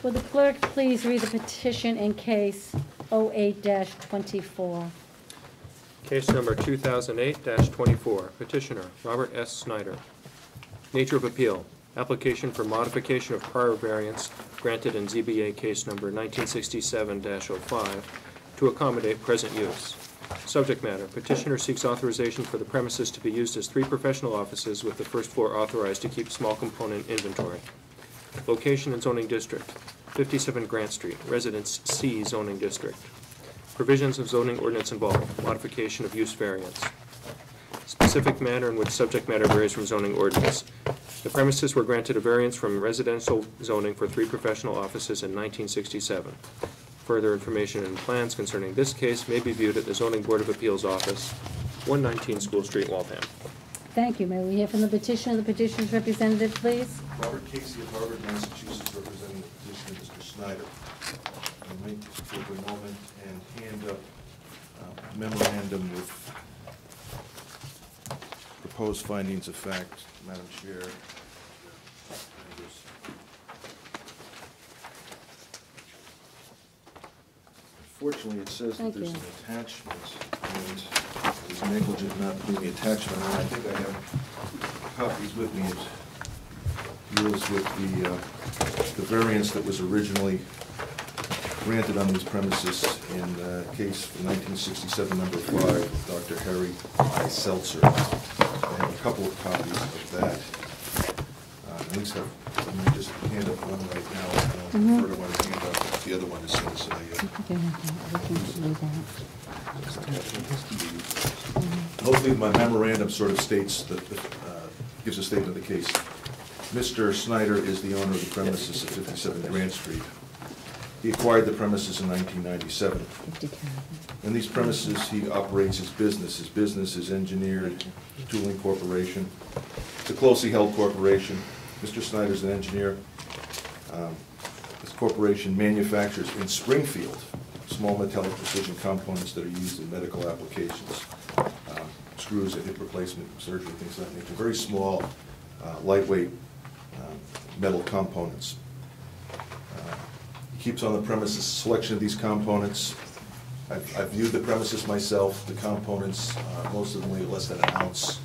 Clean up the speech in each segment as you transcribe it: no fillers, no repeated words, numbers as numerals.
Will the clerk please read the petition in case 08-24? Case number 2008-24. Petitioner, Robert S. Snyder. Nature of appeal. Application for modification of prior variance granted in ZBA case number 1967-05 to accommodate present use. Subject matter. Petitioner seeks authorization for the premises to be used as 3 professional offices with the first floor authorized to keep small component inventory. Location and zoning district. 57 Grant Street, Residence C zoning district. Provisions of zoning ordinance involved. Modification of use variance. Specific matter in which subject matter varies from zoning ordinance. The premises were granted a variance from residential zoning for 3 professional offices in 1967. Further information and plans concerning this case may be viewed at the Zoning Board of Appeals Office, 119 School Street, Waltham. Thank you. May we hear from the petitioner, the petitioner's representative, please? Robert Casey of Harvard, Massachusetts, representing the petitioner, Mr. Snyder. I'll make this take a moment and hand up a memorandum with proposed findings of fact, Madam Chair. Unfortunately, it says that there's an attachment, and it's negligent not putting the attachment on. I think I have copies with me. It deals with the variance that was originally granted on these premises in case 1967 number 5 with Dr. Harry I. Seltzer. I have a couple of copies of that. At least let me just hand up one right now. I'll refer to one and hand up the other one as soon as hopefully my memorandum sort of states that gives a statement of the case. Mr. Snyder is the owner of the premises at 57 Grant Street. He acquired the premises in 1997. In these premises, he operates his business. His business is Engineered Tooling Corporation. It's a closely held corporation. Mr. Snyder is an engineer. This corporation manufactures in Springfield small metallic precision components that are used in medical applications, screws and hip replacement surgery, things of that nature. Very small, lightweight metal components. He keeps on the premises a selection of these components. I've viewed the premises myself. The components, most of them weigh less than an ounce.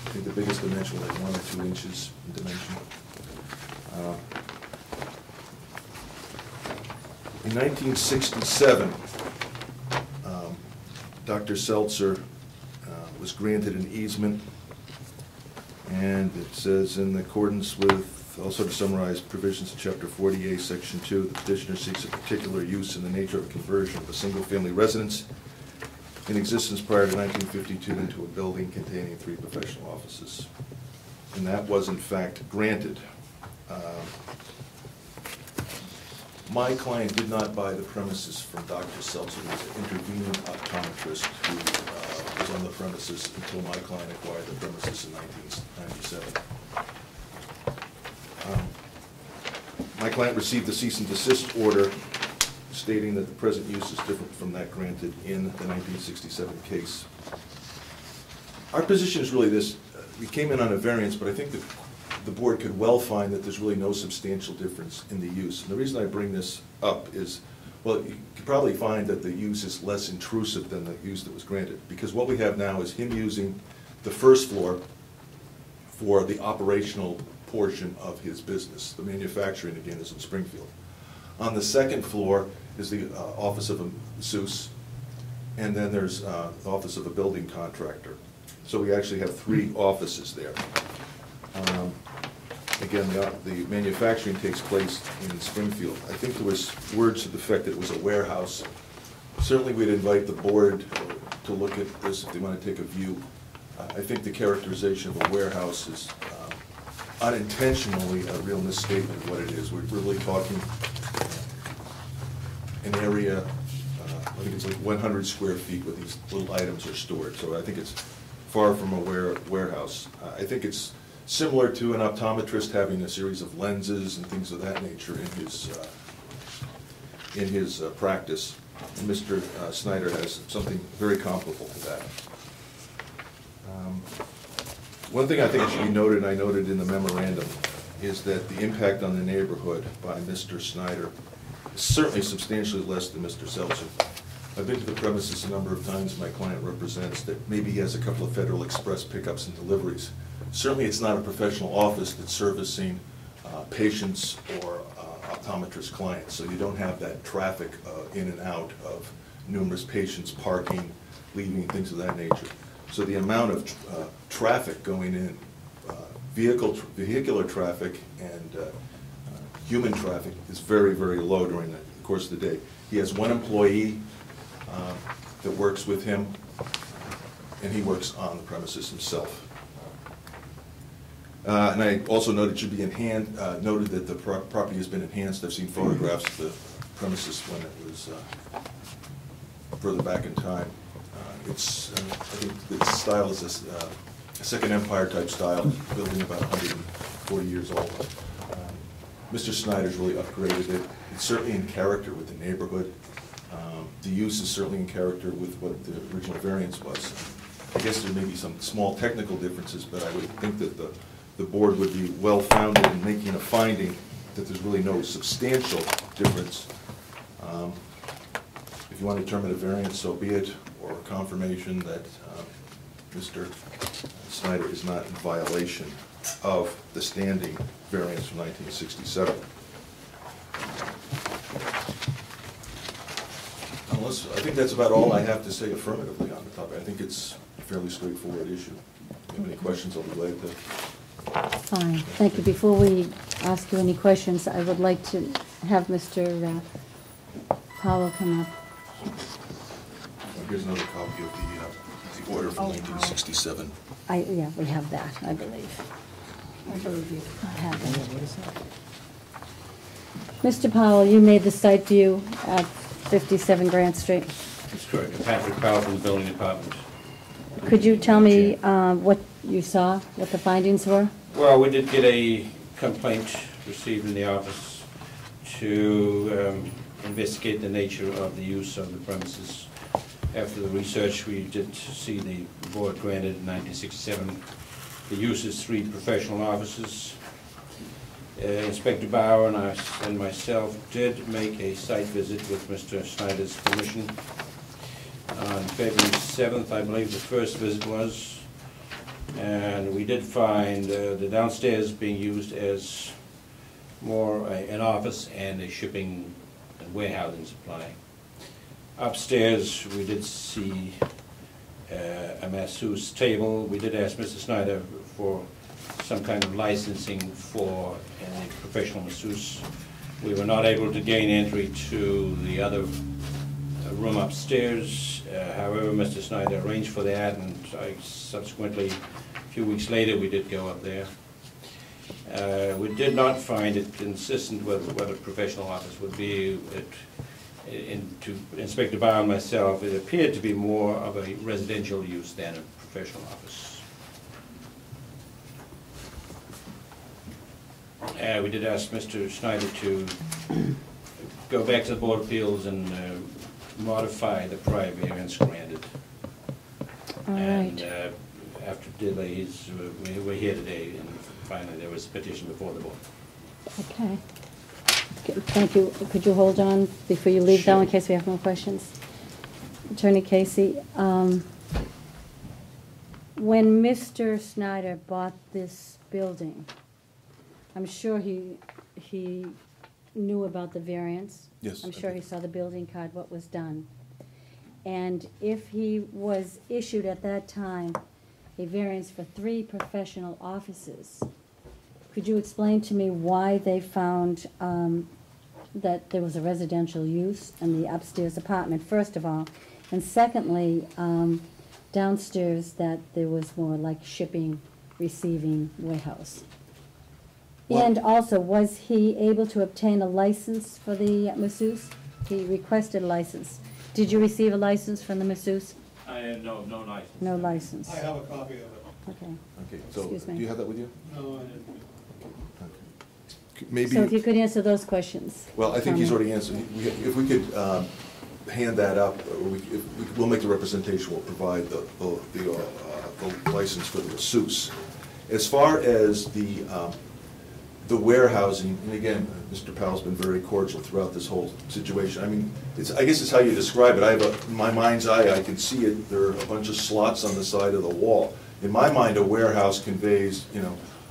I think the biggest dimension was like 1 or 2 inches in dimension. In 1967, Dr. Seltzer was granted an easement, and it says, in accordance with, also to summarize provisions of Chapter 48, Section 2, the petitioner seeks a particular use in the nature of a conversion of a single-family residence in existence prior to 1952 into a building containing 3 professional offices. And that was, in fact, granted. My client did not buy the premises from Dr. Seltzer. He was an intervening optometrist who was on the premises until my client acquired the premises in 1997. My client received a cease and desist order stating that the present use is different from that granted in the 1967 case. Our position is really this. We came in on a variance, but I think that the board could well find that there's really no substantial difference in the use. And the reason I bring this up is, well, you could probably find that the use is less intrusive than the use that was granted, because what we have now is him using the first floor for the operational portion of his business. The manufacturing, again, is in Springfield. On the second floor is the office of a masseuse, and then there's the office of a building contractor. So we actually have 3 offices there. Again, the manufacturing takes place in Springfield. I think there was words to the effect that it was a warehouse. Certainly we'd invite the board to look at this if they want to take a view. I think the characterization of a warehouse is unintentionally a real misstatement of what it is. We're really talking an area, I think it's like 100 square feet where these little items are stored. So I think it's far from a warehouse. I think it's similar to an optometrist having a series of lenses and things of that nature in his practice. And Mr. Snyder has something very comparable to that. One thing I think it should be noted, and I noted in the memorandum, is that the impact on the neighborhood by Mr. Snyder is certainly substantially less than Mr. Seltzer. I've been to the premises a number of times. My client represents that maybe he has a couple of Federal Express pickups and deliveries. Certainly it's not a professional office that's servicing patients or optometrist clients, so you don't have that traffic in and out of numerous patients parking, leaving, things of that nature. So the amount of traffic going in, vehicular traffic and human traffic is very, very low during the course of the day. He has one employee that works with him, and he works on the premises himself. And I also noted it should be noted that the property has been enhanced. I've seen photographs of the premises when it was further back in time. I think the style is a Second Empire type style, building about 140 years old. Mr. Snyder's really upgraded it. It's certainly in character with the neighborhood. The use is certainly in character with what the original variance was. I guess there may be some small technical differences, but I would think that the board would be well-founded in making a finding that there's really no substantial difference. If you want to determine a variance, so be it, or a confirmation that Mr. Snyder is not in violation of the standing variance from 1967. I think that's about all I have to say affirmatively on the topic. I think it's a fairly straightforward issue. If you have any questions, I'll be glad to. Fine, thank you. Before we ask you any questions, I would like to have Mr. Powell come up. Here's another copy of the order from 1967. Yeah, we have that, I believe. I believe you have it. Mr. Powell, you made the site view at 57 Grant Street. That's correct. Patrick Powell from the building department. Could you tell me what you saw, what the findings were? Well, we did get a complaint received in the office to investigate the nature of the use of the premises. After the research, we did see the board granted in 1967 the use is 3 professional offices. Inspector Bauer and myself did make a site visit with Mr. Snyder's permission. On February 7th, I believe the first visit was, and we did find the downstairs being used as more an office and a shipping and warehousing supply. Upstairs, we did see a masseuse table. We did ask Mr. Snyder for some kind of licensing for a professional masseuse. We were not able to gain entry to the other room upstairs. However, Mr. Snyder arranged for that, and subsequently, a few weeks later, we did go up there. We did not find it consistent with what a professional office would be. To Inspector Bauer and myself, it appeared to be more of a residential use than a professional office. We did ask Mr. Snyder to go back to the Board of Appeals and modify the prior variance granted. All and right. After delays, we're here today, and finally there was a petition before the board. Okay. Thank you. Could you hold on before you leave, though, in case we have more questions? Attorney Casey, when Mr. Snyder bought this building, I'm sure he knew about the variance. Yes. I'm sure he saw the building card, what was done. And if he was issued at that time a variance for 3 professional offices, could you explain to me why they found that there was a residential use in the upstairs apartment, first of all, and secondly, downstairs that there was more like shipping, receiving, warehouse? Well, and also, was he able to obtain a license for the masseuse? He requested a license. Did you receive a license from the masseuse? I have no license. No license. I have a copy of it. Okay. Okay, so Excuse me. do you have that with you? No, I didn't. Maybe. So if you could answer those questions. Well, I think he's already answered. If we could hand that up, or we'll make the representation, we'll provide the license for the masseuse. As far as the the warehousing, and again, Mr. Powell's been very cordial throughout this whole situation. I mean, I guess it's how you describe it. In my mind's eye, I can see it. There are a bunch of slots on the side of the wall. In my mind, a warehouse conveys,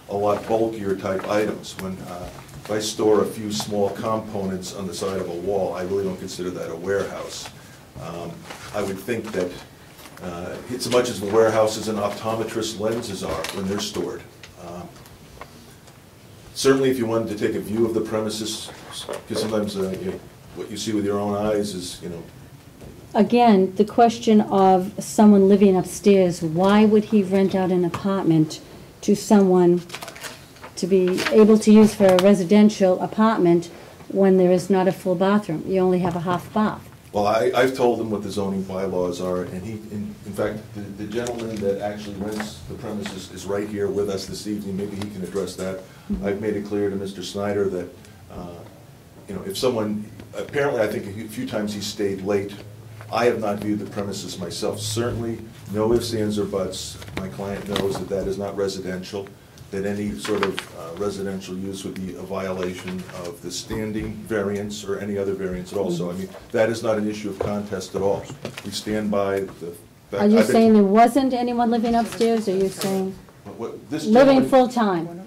a lot bulkier type items. When if I store a few small components on the side of a wall, I really don't consider that a warehouse. I would think that it's as much as the warehouses and optometrist lenses are when they're stored. Certainly, if you wanted to take a view of the premises, because sometimes what you see with your own eyes is, Again, the question of someone living upstairs, why would he rent out an apartment to someone to be able to use for a residential apartment when there is not a full bathroom? You only have a half bath. Well, I've told him what the zoning bylaws are, and in fact, the gentleman that actually rents the premises is right here with us this evening. Maybe he can address that. I've made it clear to Mr. Snyder that, if someone, apparently I think a few times he stayed late. I have not viewed the premises myself. Certainly, no ifs, ands, or buts. My client knows that that is not residential, that any sort of residential use would be a violation of the standing variance or any other variance at all. So, I mean, that is not an issue of contest at all. We stand by the fact. Are you saying there wasn't anyone living upstairs, or are you saying this living full-time?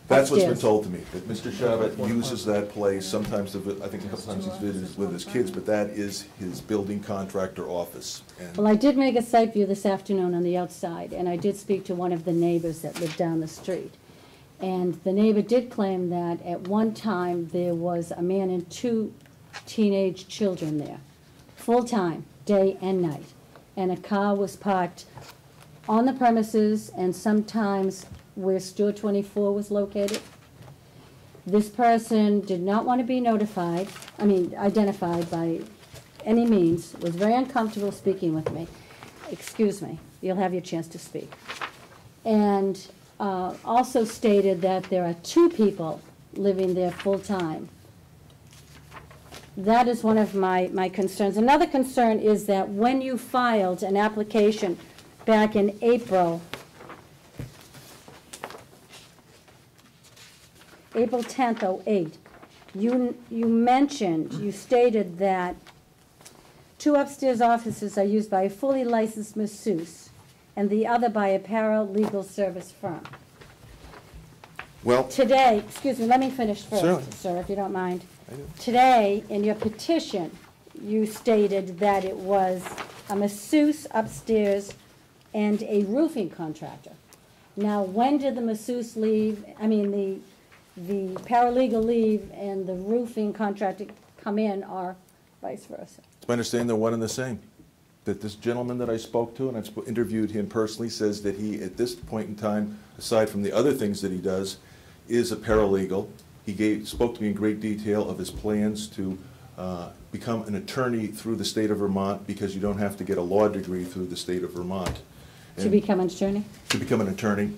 That's what's been upstairs? told to me, that Mr. Shabat uses that place, sometimes, I think a couple times he's visited with his kids, but that is his building contractor office. And Well, I did make a site view this afternoon on the outside, and I did speak to one of the neighbors that lived down the street. And the neighbor did claim that at one time there was a man and 2 teenage children there, full-time, day and night. And a car was parked on the premises and sometimes where Store 24 was located. This person did not want to be identified by any means, was very uncomfortable speaking with me. Excuse me, you'll have your chance to speak. And also stated that there are 2 people living there full-time. That is one of my concerns. Another concern is that when you filed an application back in April 10th, 08, you stated that 2 upstairs offices are used by a fully licensed masseuse and the other by a paralegal service firm. Well, Today, excuse me, let me finish Certainly. first, sir, if you don't mind. I do. Today, in your petition, you stated that it was a masseuse upstairs and a roofing contractor. Now, when did the masseuse leave, the paralegal leave and the roofing contractor come in, or vice versa? it's my understanding they're one and the same. That this gentleman that I spoke to, and I've interviewed him personally, says that he, at this point in time, aside from the other things that he does, is a paralegal. He spoke to me in great detail of his plans to become an attorney through the state of Vermont, because you don't have to get a law degree through the state of Vermont. To become an attorney? To become an attorney.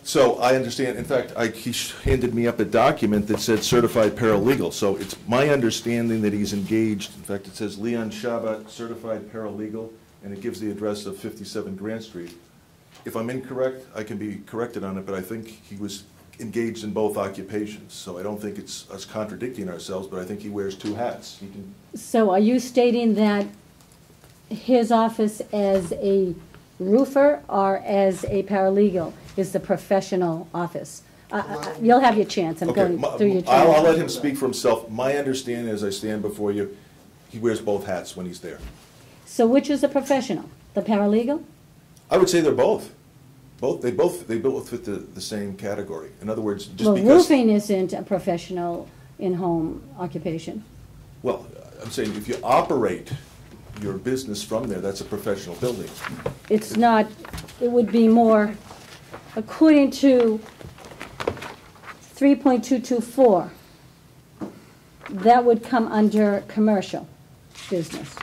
So I understand, in fact, he handed me up a document that said certified paralegal. So it's my understanding that he's engaged, in fact, it says Leon Shabat, certified paralegal, and it gives the address of 57 Grant Street. If I'm incorrect, I can be corrected on it, but I think he was engaged in both occupations. So I don't think it's us contradicting ourselves, but I think he wears 2 hats. He can. So are you stating that his office as a roofer or as a paralegal is the professional office? You'll have your chance. I'm Okay, going through your I'll let him speak for himself. My understanding as I stand before you, he wears both hats when he's there. So which is the professional? The paralegal? I would say they're both. They both fit the same category. In other words, just Well, because. roofing isn't a professional in-home occupation. Well, I'm saying if you operate your business from there, that's a professional building. It's not, it would be more, according to 3.224, that would come under commercial business.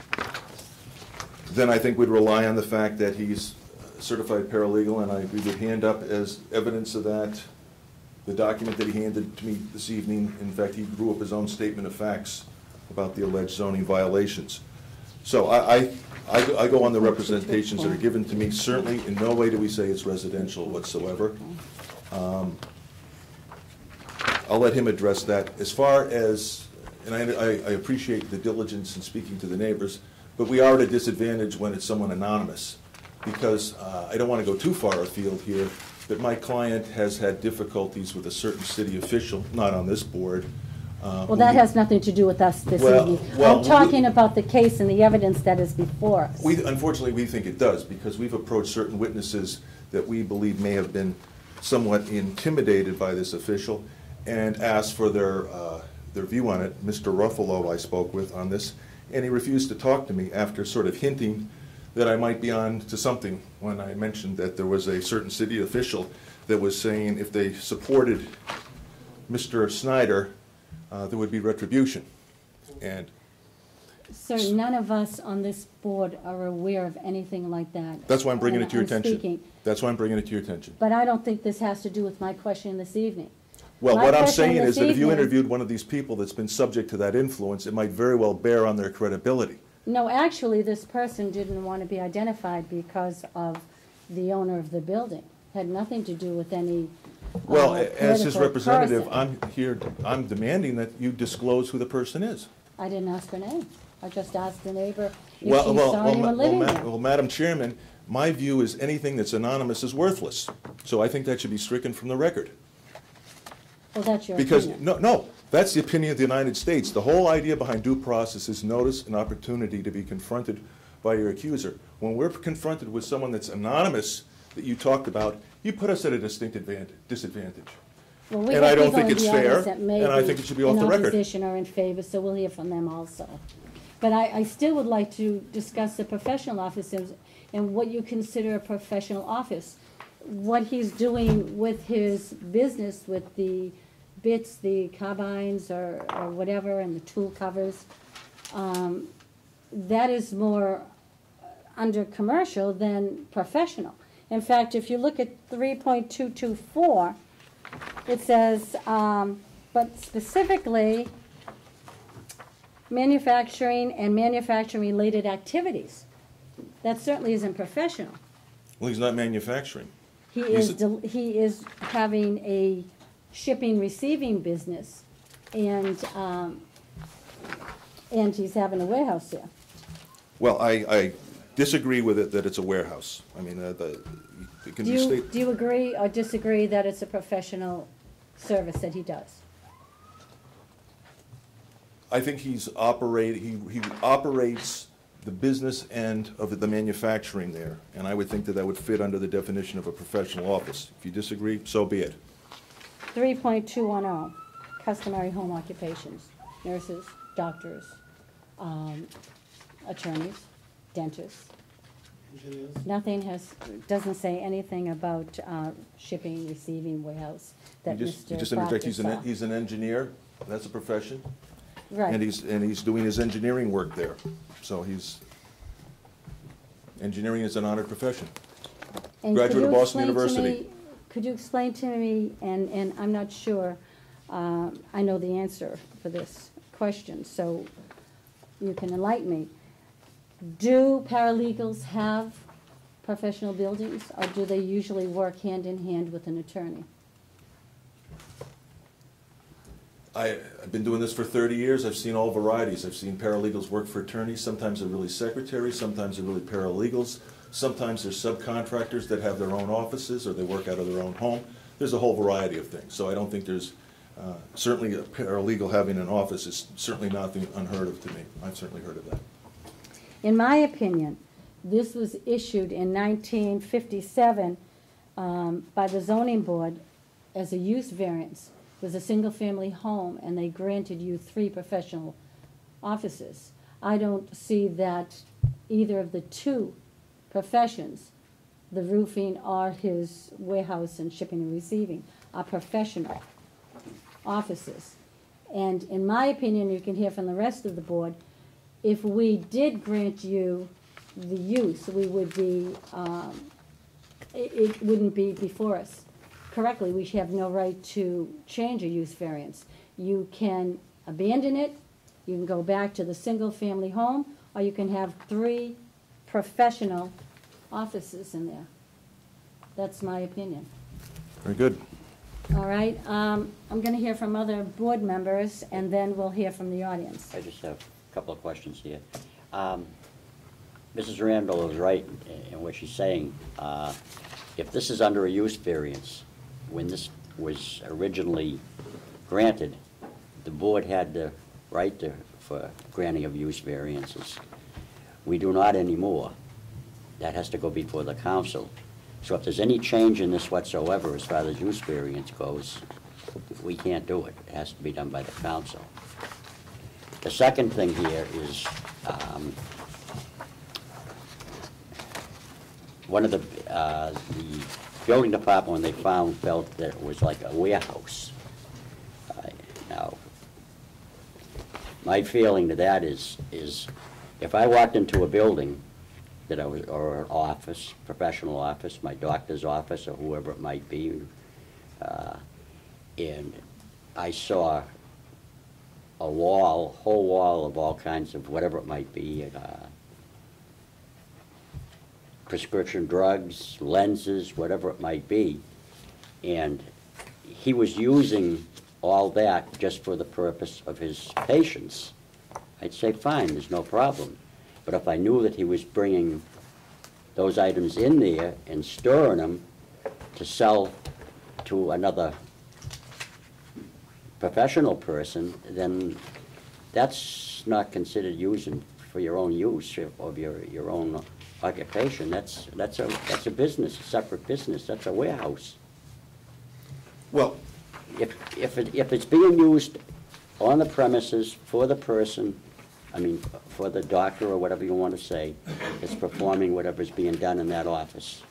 Then I think we'd rely on the fact that he's a certified paralegal, and we would hand up as evidence of that the document that he handed to me this evening. In fact, he drew up his own statement of facts about the alleged zoning violations. So I go on the representations that are given to me. Certainly, in no way do we say it's residential whatsoever. I'll let him address that. As far as, and I appreciate the diligence in speaking to the neighbors, but we are at a disadvantage when it's someone anonymous, because I don't want to go too far afield here, but my client has had difficulties with a certain city official, not on this board. Well, that has nothing to do with us this evening. I'm talking about the case and the evidence that is before us. Unfortunately, we think it does, because we've approached certain witnesses that we believe may have been somewhat intimidated by this official and asked for their view on it. Mr. Ruffalo I spoke with on this, and he refused to talk to me after sort of hinting that I might be on to something when I mentioned that there was a certain city official that was saying if they supported Mr. Snyder, there would be retribution. And Sir, none of us on this board are aware of anything like that. that's why I'm bringing it to your attention. Speaking. That's why I'm bringing it to your attention. But I don't think this has to do with my question this evening. Well, My what I'm question saying this is that if you evening- interviewed one of these people that's been subject to that influence, it might very well bear on their credibility. No, actually, this person didn't want to be identified because of the owner of the building. Had nothing to do with any Well, as his political representative, person. I'm demanding that you disclose who the person is. I didn't ask her name. I just asked the neighbor if she Well, saw anyone living there. well, Madam Chairman, my view is anything that's anonymous is worthless. So I think that should be stricken from the record. Well, that's your Because, opinion. no, that's the opinion of the United States. The whole idea behind due process is notice and opportunity to be confronted by your accuser. When we're confronted with someone that's anonymous that you talked about, you put us at a distinct disadvantage. Well, we and have I don't people think in it's the fair, audience that may and I think it should be off the record. in opposition or in favor, so we'll hear from them also. But I still would like to discuss the professional offices and what you consider a professional office. What he's doing with his business, with the bits, the carbines or whatever, and the tool covers, that is more under commercial than professional. In fact, if you look at 3.224, it says, but specifically, manufacturing and manufacturing-related activities. That certainly isn't professional. Well, he's not manufacturing. He is having a shipping receiving business, and he's having a warehouse there. Well, I disagree with it that it's a warehouse. I mean, it can be stated. Do you agree or disagree that it's a professional service that he does? I think he operates the business end of the manufacturing there, and I would think that that would fit under the definition of a professional office. If you disagree, so be it. 3.210, customary home occupations, nurses, doctors, attorneys, dentists. Nothing doesn't say anything about shipping, receiving, warehouse that You Mr. just interject, Proctor saw. he's an engineer, that's a profession. Right. And he's doing his engineering work there. So engineering is an honored profession. And Graduate of Boston University. Could you explain to me, and I'm not sure, I know the answer for this question, so you can enlighten me. Do paralegals have professional buildings, or do they usually work hand in hand with an attorney? I've been doing this for 30 years. I've seen all varieties. I've seen paralegals work for attorneys. Sometimes they're really secretaries. Sometimes they're really paralegals. Sometimes they're subcontractors that have their own offices or they work out of their own home. There's a whole variety of things. So I don't think there's, certainly a paralegal having an office is certainly nothing unheard of to me. I've certainly heard of that. In my opinion, this was issued in 1957 by the zoning board as a use variance. It was a single-family home, and they granted you 3 professional offices. I don't see that either of the 2 professions, the roofing or his warehouse and shipping and receiving, are professional offices. And in my opinion, you can hear from the rest of the board, if we did grant you the use, we would be, it wouldn't be before us correctly. We have no right to change a use variance. You can abandon it, you can go back to the single-family home, or you can have 3 professional offices in there. That's my opinion. Very good. All right, I'm gonna hear from other board members, and then we'll hear from the audience. I just have a couple of questions here. Mrs. Randall is right in what she's saying. If this is under a use variance, when this was originally granted, the board had the right for granting of use variances. We do not anymore. That has to go before the council. So if there's any change in this whatsoever as far as use variance goes, we can't do it. It has to be done by the council. The second thing here is one of the building department, when they felt that it was like a warehouse. Now, my feeling to that is if I walked into a building that I was, or an office, professional office, my doctor's office, or whoever it might be, and I saw a whole wall of all kinds of whatever it might be, prescription drugs, lenses, whatever it might be, and he was using all that just for the purpose of his patients, I'd say, fine, there's no problem. But if I knew that he was bringing those items in there and storing them to sell to another professional person, then that's not considered using for your own use of your own occupation. That's a business, a separate business. That's a warehouse. Well, If it's being used on the premises for the person, I mean, for the doctor or whatever you want to say, that's performing whatever's being done in that office,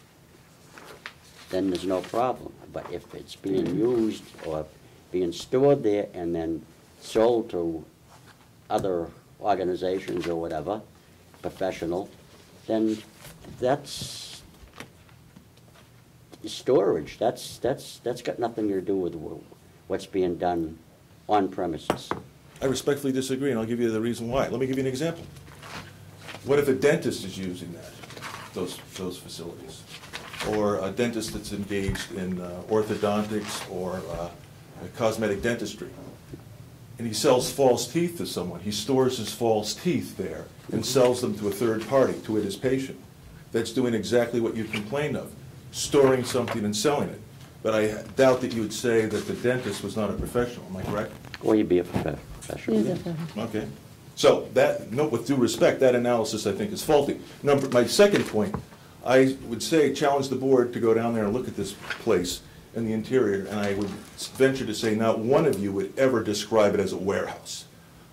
then there's no problem. But if it's being used or being stored there and then sold to other organizations or whatever, professional, then that's storage. That's got nothing to do with what's being done on premises. I respectfully disagree, and I'll give you the reason why. Let me give you an example. What if a dentist is using those facilities? Or a dentist that's engaged in orthodontics or cosmetic dentistry? And he sells false teeth to someone. He stores his false teeth there and sells them to a third party, to his patient. That's doing exactly what you complained of, storing something and selling it. But I doubt that you would say that the dentist was not a professional. Am I correct? Or you'd be a professional. Okay. So that, no, with due respect, that analysis I think is faulty. My second point, I would say challenge the board to go down there and look at this place and the interior, and I would venture to say not one of you would ever describe it as a warehouse.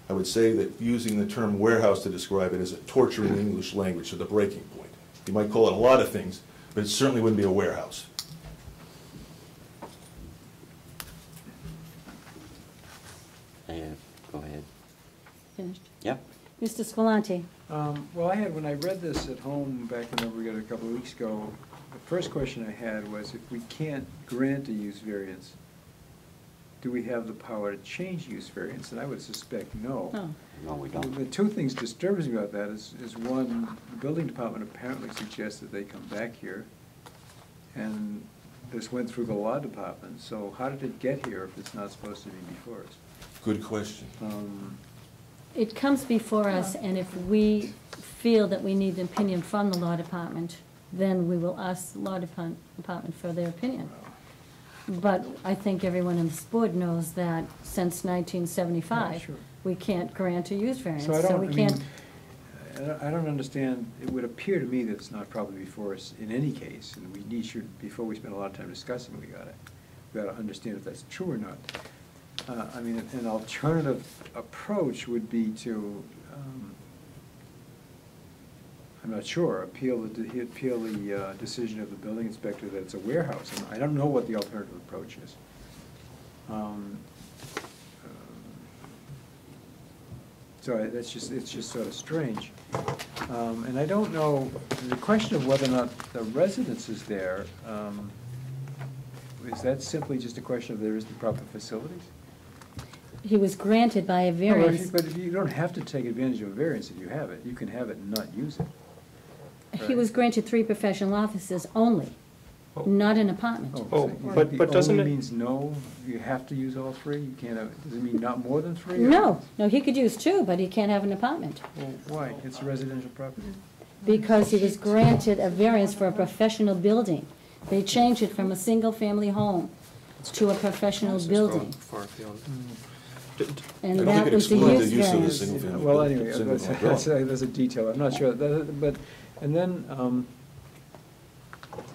I would say that using the term warehouse to describe it is a torturing English language to the breaking point. You might call it a lot of things, but it certainly wouldn't be a warehouse. Go ahead. Finished? Yep. Mr. Scolanti? Well, when I read this at home back whenever we got it a couple of weeks ago, the first question I had was, if we can't grant a use variance, do we have the power to change use variance? And I would suspect no. Oh. No, we don't. The two things disturbing me about that is one, the building department apparently suggested they come back here, and this went through the law department, so how did it get here if it's not supposed to be before us? Good question. It comes before us, and if we feel that we need an opinion from the law department, then we will ask the law department for their opinion. But I think everyone in this board knows that since 1975, Yeah, sure. we can't grant a use variance. So we can't. I don't understand, it would appear to me that it's not probably before us in any case, and we should, before we spend a lot of time discussing it, we got to understand if that's true or not. I mean, an alternative approach would be to, I'm not sure, appeal the decision of the building inspector that it's a warehouse. And I don't know what the alternative approach is. So it's just sort of strange. And I don't know, the question of whether or not the residence is there, is that simply just a question of there isn't the proper facilities? He was granted by a variance. But if you don't have to take advantage of a variance if you have it. You can have it and not use it. He was granted 3 professional offices only. not an apartment. Oh, so but doesn't The it- only means no, you have to use all three? You can't have, does it mean not more than three? or- No, no, he could use two, but he can't have an apartment, Well, why? It's a residential property. because he was granted a variance for a professional building. They changed it from a single-family home to a professional building, Far afield. and I don't that think it was the excluded use the use of the variance. single-family. Well, anyway, single-family that's a detail, I'm not sure, but, and then, I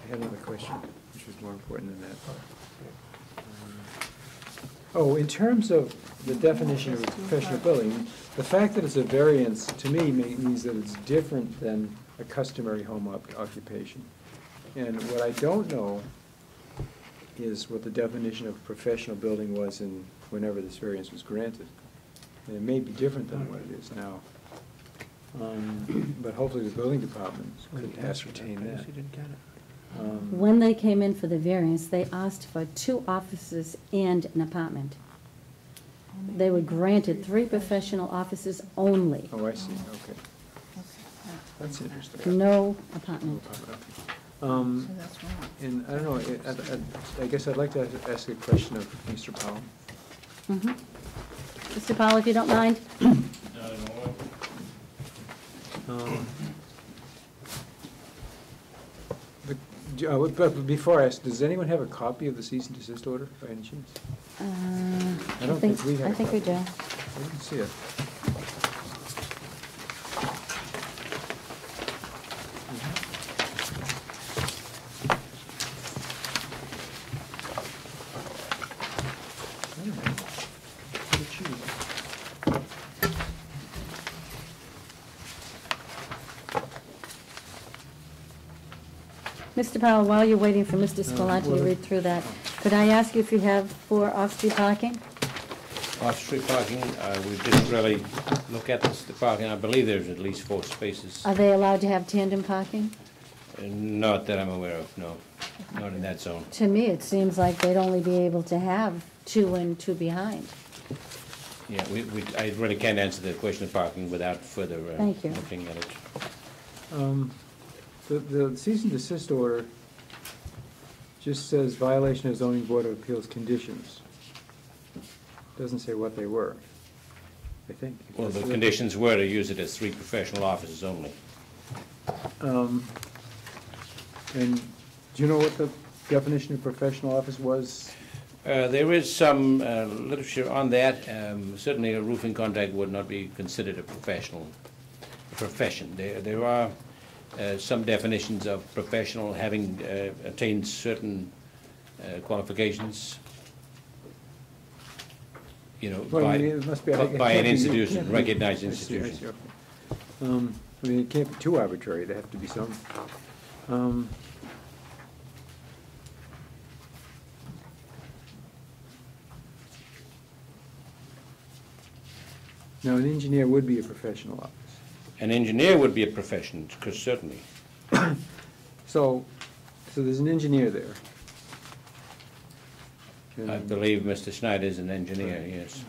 had another question, which was more important than that. Oh, in terms of the definition of a professional building, the fact that it's a variance, to me, means that it's different than a customary home occupation. And what I don't know is what the definition of professional building was in whenever this variance was granted. And it may be different than what it is now. But hopefully the building department could ascertain that. When they came in for the variance, they asked for 2 offices and an apartment. They were granted 3 professional offices only, Oh, I see, okay. That's interesting. no apartment. And I don't know, I guess I'd like to ask a question of Mr. Powell. Mhm. Mr. Powell, if you don't mind? But before I ask, does anyone have a copy of the cease and desist order by any chance? I don't think we have I a think we copy. do. I didn't see it. I don't know. What did she do? Mr. Powell, while you're waiting for Mr. Spillier to well, read through that, could I ask you if you have 4 off-street parking? Off-street parking, we didn't really look at the parking. I believe there's at least 4 spaces. Are they allowed to have tandem parking? Not that I'm aware of, no. Not in that zone. To me, it seems like they'd only be able to have 2 and 2 behind. Yeah, I really can't answer the question of parking without further Thank you. looking at it. The cease and desist order just says violation of zoning board of appeals conditions. Doesn't say what they were, I think. Well, the conditions were to use it as 3 professional offices only. And do you know what the definition of professional office was? There is some literature on that. Certainly a roofing contract would not be considered a profession. There are some definitions of professional having attained certain qualifications, you know, Well, I mean, it must be- it by can't an be- institution, it can't be- recognized I see, institution. okay. I mean, it can't be too arbitrary, there have to be some. Now, an engineer would be a professional office. An engineer would be a profession, because certainly. So there's an engineer there. I And believe Mr. Snyder is an engineer, yes.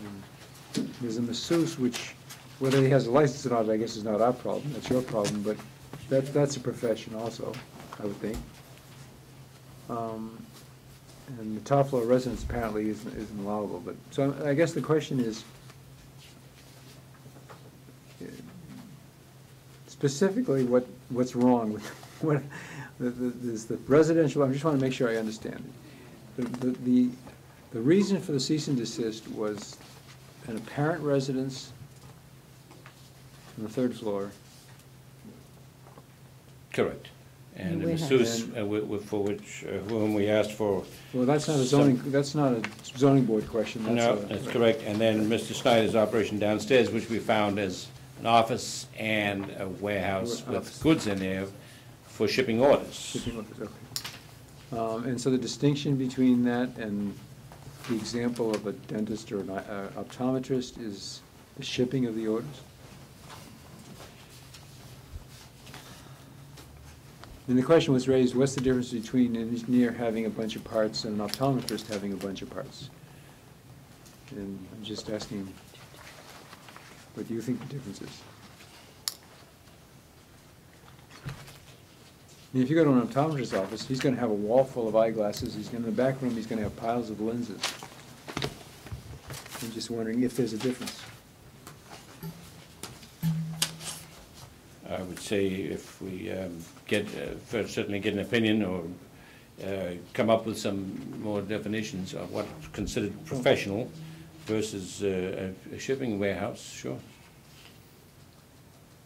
there's a masseuse, which, whether he has a license or not, I guess is not our problem, that's your problem, but that's a profession also, I would think. And the top floor residence apparently isn't allowable, but, so I guess the question is, specifically, what's wrong with, is the residential, I just want to make sure I understand it. The reason for the cease and desist was an apparent residence on the 3rd floor. Correct. And the We have- masseuse, for which, whom we asked for. Well, that's not a zoning board question. No, that's correct. And then Mr. Snyder's operation downstairs, which we found as an office and a warehouse with goods in there for shipping orders. Shipping orders, okay. And so the distinction between that and the example of a dentist or an optometrist is the shipping of the orders? And the question was raised, what's the difference between an engineer having a bunch of parts and an optometrist having a bunch of parts? And I'm just asking, what do you think the difference is? mean, if you go to an optometrist's office, he's gonna have a wall full of eyeglasses, in the back room, he's gonna have piles of lenses. I'm just wondering if there's a difference. I would say if we first certainly get an opinion or come up with some more definitions of what's considered professional versus a shipping warehouse, sure.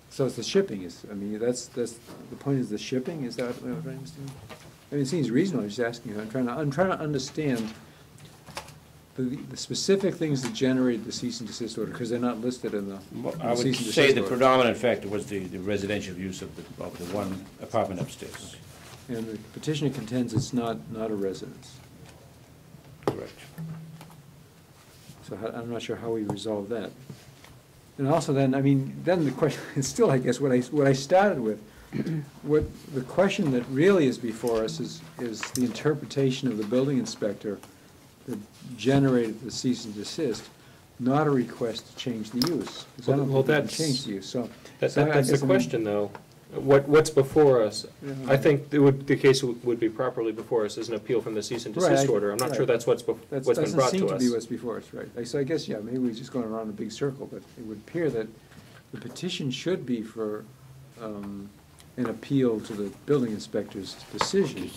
So it's the shipping I mean, that's, the point is the shipping, is that what I understand? I mean, it seems reasonable, I'm just asking you, I'm trying to understand the specific things that generated the cease and desist order, because they're not listed in the I would cease and say desist the order. predominant factor was the residential use of the one apartment upstairs. And the petitioner contends it's not a residence. Correct. So I'm not sure how we resolve that. And also then, I mean, then the question is still, I guess, what I started with. What the question that really is before us is the interpretation of the building inspector that generated the cease and desist, not a request to change the use. 'Cause I don't Well, think we can that's- change the use, so. That's so I the guess, I mean, question, though. What's before us? Yeah. I think the case would be properly before us as an appeal from the cease and Right, desist order. I'm not sure right. that's what's been That brought doesn't to seem to be us. what's before us, right. So I guess, yeah, maybe we're just going around a big circle, but it would appear that the petition should be for an appeal to the building inspector's decision,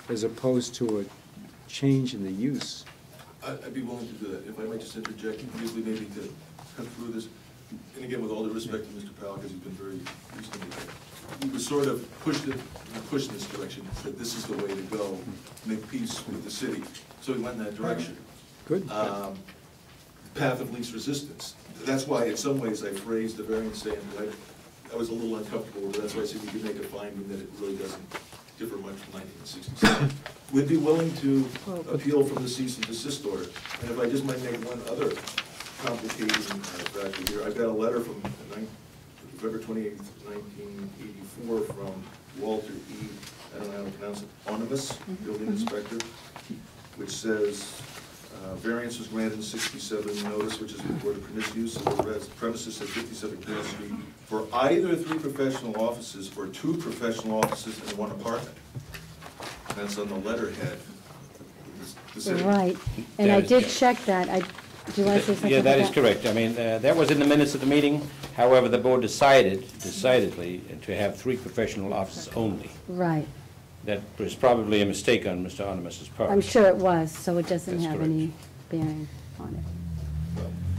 as opposed to a change in the use. I'd be willing to do that. If I might just interject briefly, maybe to cut through this. And again, with all due respect to Mr. Powell, because he's been very reasonable. He was sort of pushed in this direction, that this is the way to go, make peace with the city. So he went in that direction. Good. Path of least resistance. That's why, in some ways, I phrased the variance saying that I was a little uncomfortable with it. That's why I said we could make a finding that it really doesn't differ much from 1967. We'd be willing to appeal from the cease and desist order. And if I just might make one other complicating factor here, I've got a letter from November 28th, 1984 from Walter E., I don't know how to pronounce it, Onimus, building inspector, which says, variance was granted in 67 notice, which is reported permits use of the premises at 57 Green Street for either 3 professional offices or 2 professional offices and 1 apartment. And that's on the letterhead. Right, and That I is- did yeah. check that. Do you want to say something Yeah, that about is correct. I mean, that was in the minutes of the meeting. However, the board decidedly to have 3 professional offices only. Right. That was probably a mistake on Mr. Onimus's part. I'm sure it was, so it doesn't That's have correct. any bearing on it.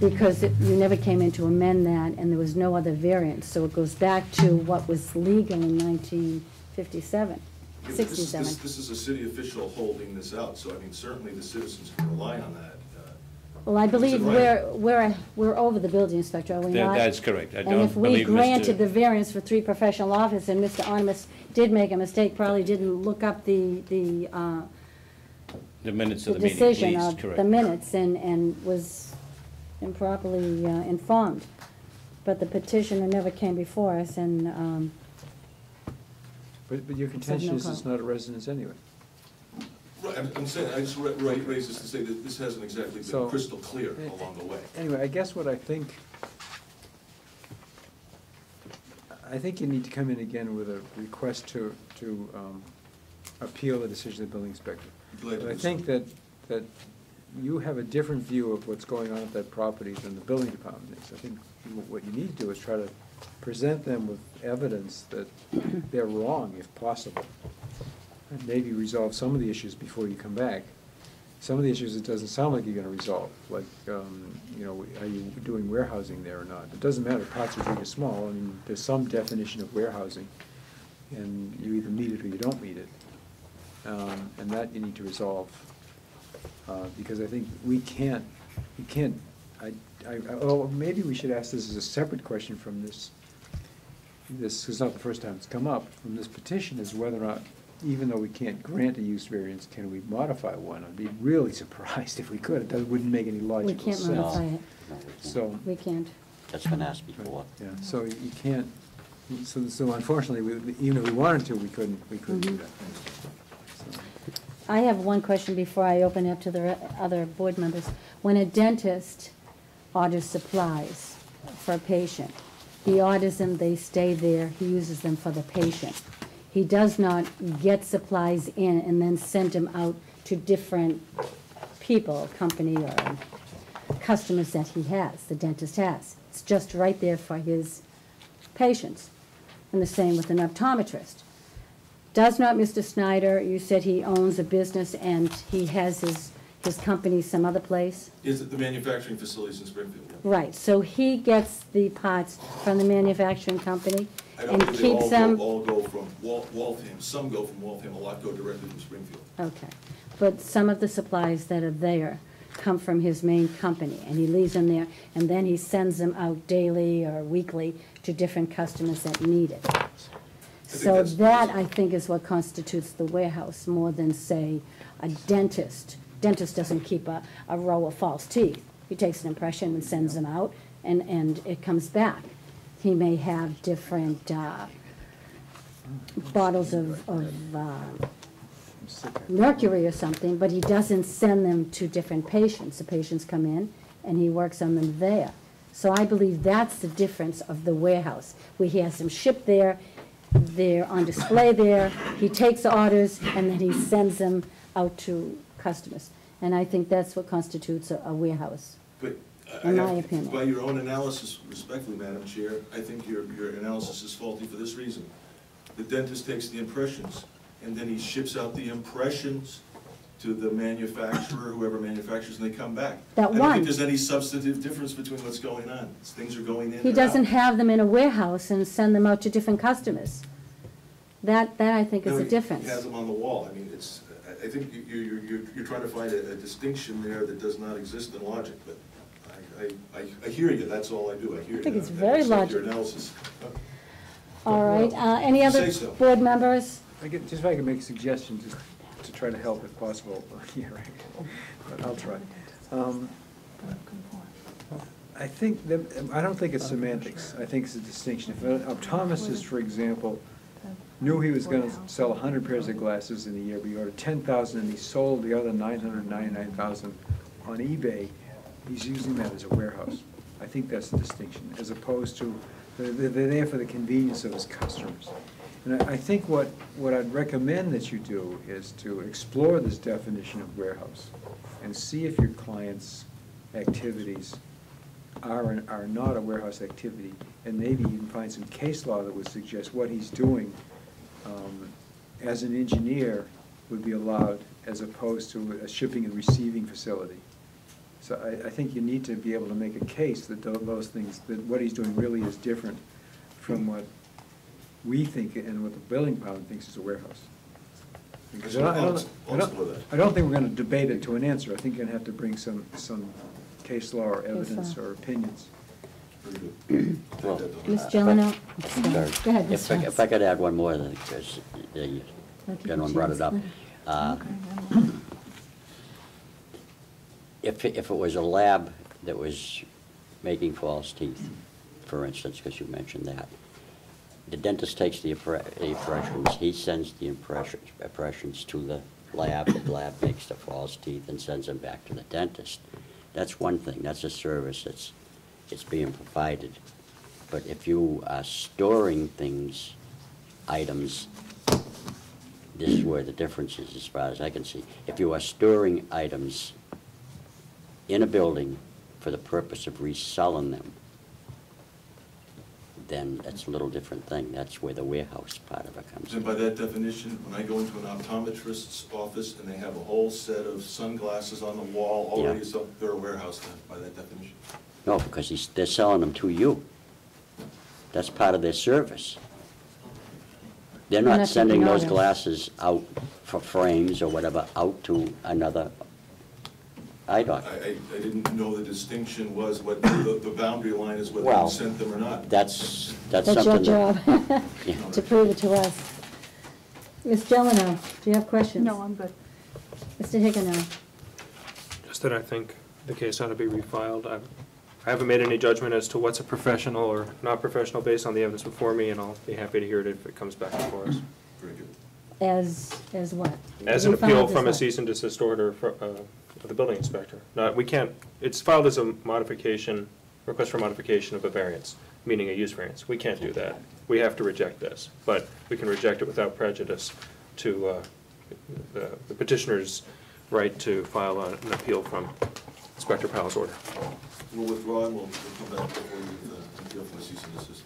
Because you never came in to amend that, and there was no other variance, so it goes back to what was legal in 1957, Yeah, 67. This is a city official holding this out, so I mean, certainly the citizens can rely on that. Well, I believe Is it right? we're over the building inspector, are we not? That's correct. I And don't if we believe granted Mr. the variance for 3 professional offices, and Mr. Onimus did make a mistake, probably didn't look up the minutes of the meeting, decision please, of correct. the minutes and was improperly informed. But the petitioner never came before us, and, But your contention no is it's comment. not a residence anyway. Right, I'm saying, I just raised this to say that this hasn't exactly So- been crystal clear along the way. Anyway, I guess what I think you need to come in again with a request to appeal the decision of the building inspector. Glad to But I do so. think that you have a different view of what's going on at that property than the building department is. I think what you need to do is try to present them with evidence that they're wrong, if possible, and maybe resolve some of the issues before you come back. Some of the issues it doesn't sound like you're gonna resolve, like, you know, are you doing warehousing there or not? It doesn't matter, parts are big or small, I mean, there's some definition of warehousing, and you either meet it or you don't meet it. And that you need to resolve, because I think we can't, oh, maybe we should ask this as a separate question from this is not the first time it's come up, from this petition, is whether or not, even though we can't grant a use variance, can we modify one? I'd be really surprised if we could. It wouldn't make any we logical can't sense. modify it. No, we can't. So, We can't. That's been asked before. yeah, so you can't, so unfortunately, even if we wanted to, we couldn't do that. So, I have one question before I open it up to the other board members. When a dentist orders supplies for a patient, he orders them, they stay there, he uses them for the patient. He does not get supplies in and then send them out to different people, company or customers that he has, the dentist has. It's just right there for his patients. And the same with an optometrist. Does not Mr. Snyder, you said he owns a business and he has his company some other place? Is it the manufacturing facilities in Springfield? Yeah. Right, so he gets the parts from the manufacturing company I don't and think they keeps them? all go from Waltham. Some go from Waltham, a lot go directly from Springfield. Okay, but some of the supplies that are there come from his main company, and he leaves them there, and then he sends them out daily or weekly to different customers that need it. So that's- that, I think, is what constitutes the warehouse, more than, say, a dentist. Dentist doesn't keep a row of false teeth. He takes an impression and sends them out, and it comes back. He may have different bottles of mercury or something, but he doesn't send them to different patients. The patients come in, and he works on them there. So I believe that's the difference of the warehouse, where he has them shipped there, they're on display there, he takes orders, and then he sends them out to customers. And I think that's what constitutes a warehouse. But In my opinion. by your own analysis, respectfully, Madam Chair, I think your analysis is faulty for this reason. The dentist takes the impressions, and then he ships out the impressions to the manufacturer, whoever manufactures, and they come back. That I don't one. think there's any substantive difference between what's going on. Things are going in He and doesn't out. have them in a warehouse and send them out to different customers. That I think is No, a difference. He has them on the wall. I mean, I think you're trying to find a distinction there that does not exist in logic, but I hear you, that's all I do, I hear you. I think it's I very accept your logical. analysis. All right, any other Say so. board members? Just if I could make a suggestion, just to try to help if possible, yeah, right, but I'll try. I don't think it's semantics, I think it's a distinction. If an optometrist, for example, knew he was gonna sell 100 pairs of glasses in a year, but he ordered 10,000 and he sold the other 999,000 on eBay, he's using that as a warehouse. I think that's the distinction, as opposed to, they're there for the convenience of his customers. And I think what I'd recommend that you do is to explore this definition of warehouse and see if your client's activities are not a warehouse activity, and maybe even find some case law that would suggest what he's doing as an engineer would be allowed, as opposed to a shipping and receiving facility. So I think you need to be able to make a case that those things, that what he's doing really is different from what we think and what the building department thinks is a warehouse. Because I don't think we're gonna debate it to an answer. I think you're gonna have to bring some case law or evidence or opinions. Very good. Well, Ms. Jelena? Sorry. Go ahead, Ms. If I could add one more, because the gentleman brought it up. If it was a lab that was making false teeth, for instance, because you mentioned that, the dentist takes the impressions, he sends the impressions to the lab makes the false teeth and sends them back to the dentist. That's one thing, that's a service it's being provided. But if you are storing things, items, this is where the difference is as far as I can see. If you are storing items in a building for the purpose of reselling them, then that's a little different thing. That's where the warehouse part of it comes And in. by that definition, when I go into an optometrist's office and they have a whole set of sunglasses on the wall already, Yeah. so they're a warehouse then, by that definition. No, because they're selling them to you. That's part of their service. They're They're not not sending taking those orders. glasses out for frames or whatever, out to another eye doctor. I didn't know the distinction was what the boundary line is, whether Well, you sent them or not. That's That's your something job, that... Yeah. to prove it to us. Ms. Jelena, do you have questions? No, I'm good. Mr. Higgino? Just that I think the case ought to be refiled. I haven't made any judgment as to what's a professional or not professional based on the evidence before me, and I'll be happy to hear it if it comes back before us. Very good. As what? As an We filed appeal this from a one. cease and desist order of the building inspector. We can't, it's filed as a modification, request for modification of a variance. meaning a use variance. We can't do that. We have to reject this, but we can reject it without prejudice to the petitioner's right to file an appeal from Inspector Powell's order. We'll withdraw and we'll come back before you with the appeal from the cease and desist.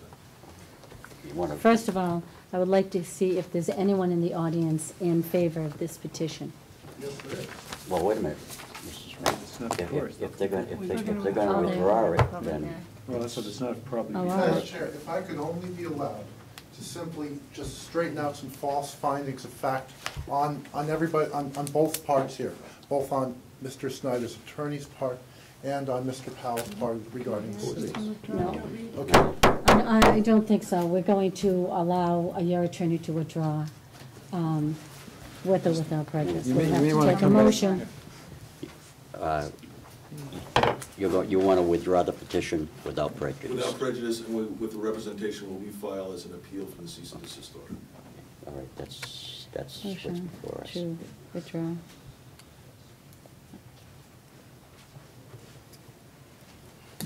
You want to? First of all, I would like to see if there's anyone in the audience in favor of this petition. Yes, there is. Well, wait a minute, Mrs. Ray. It's not If- before us. If they're going, if Oh, they're they- going to withdraw it, then, Well, that's what it's not probably Oh, before all right. us. Madam Chair, if I could only be allowed to simply just straighten out some false findings of fact on everybody, on both parts here, both on Mr. Snyder's attorney's part and on Mr. Powell's part regarding this. No, Okay, I don't think so. We're going to allow your attorney to withdraw with or without prejudice. You We'll may- have you may to wanna take a come back. motion. you want to withdraw the petition without prejudice. Without prejudice and with the representation, will we file as an appeal from the cease and desist order? All right, that's what's Motion before us. to withdraw.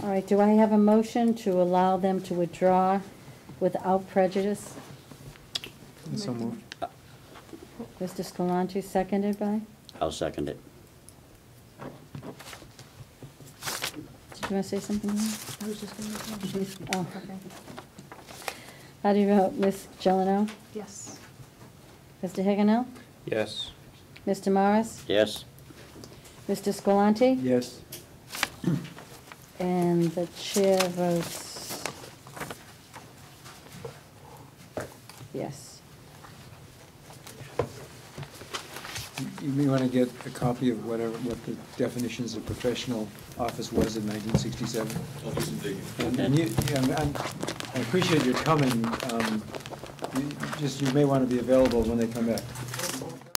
All right, do I have a motion to allow them to withdraw without prejudice? So moved. Mr. Scalanti, seconded by? I'll second it. Did you want to say something? Lynn? I was just gonna. Oh. Okay. How do you vote, Ms. Gilino? Yes. Mr. Higgino? Yes. Mr. Morris? Yes? Mr. Scalanti? Yes. And the chair votes yes. You may want to get a copy of what the definitions of professional office was in 1967. I'll do some digging. And I appreciate your coming. You may want to be available when they come back.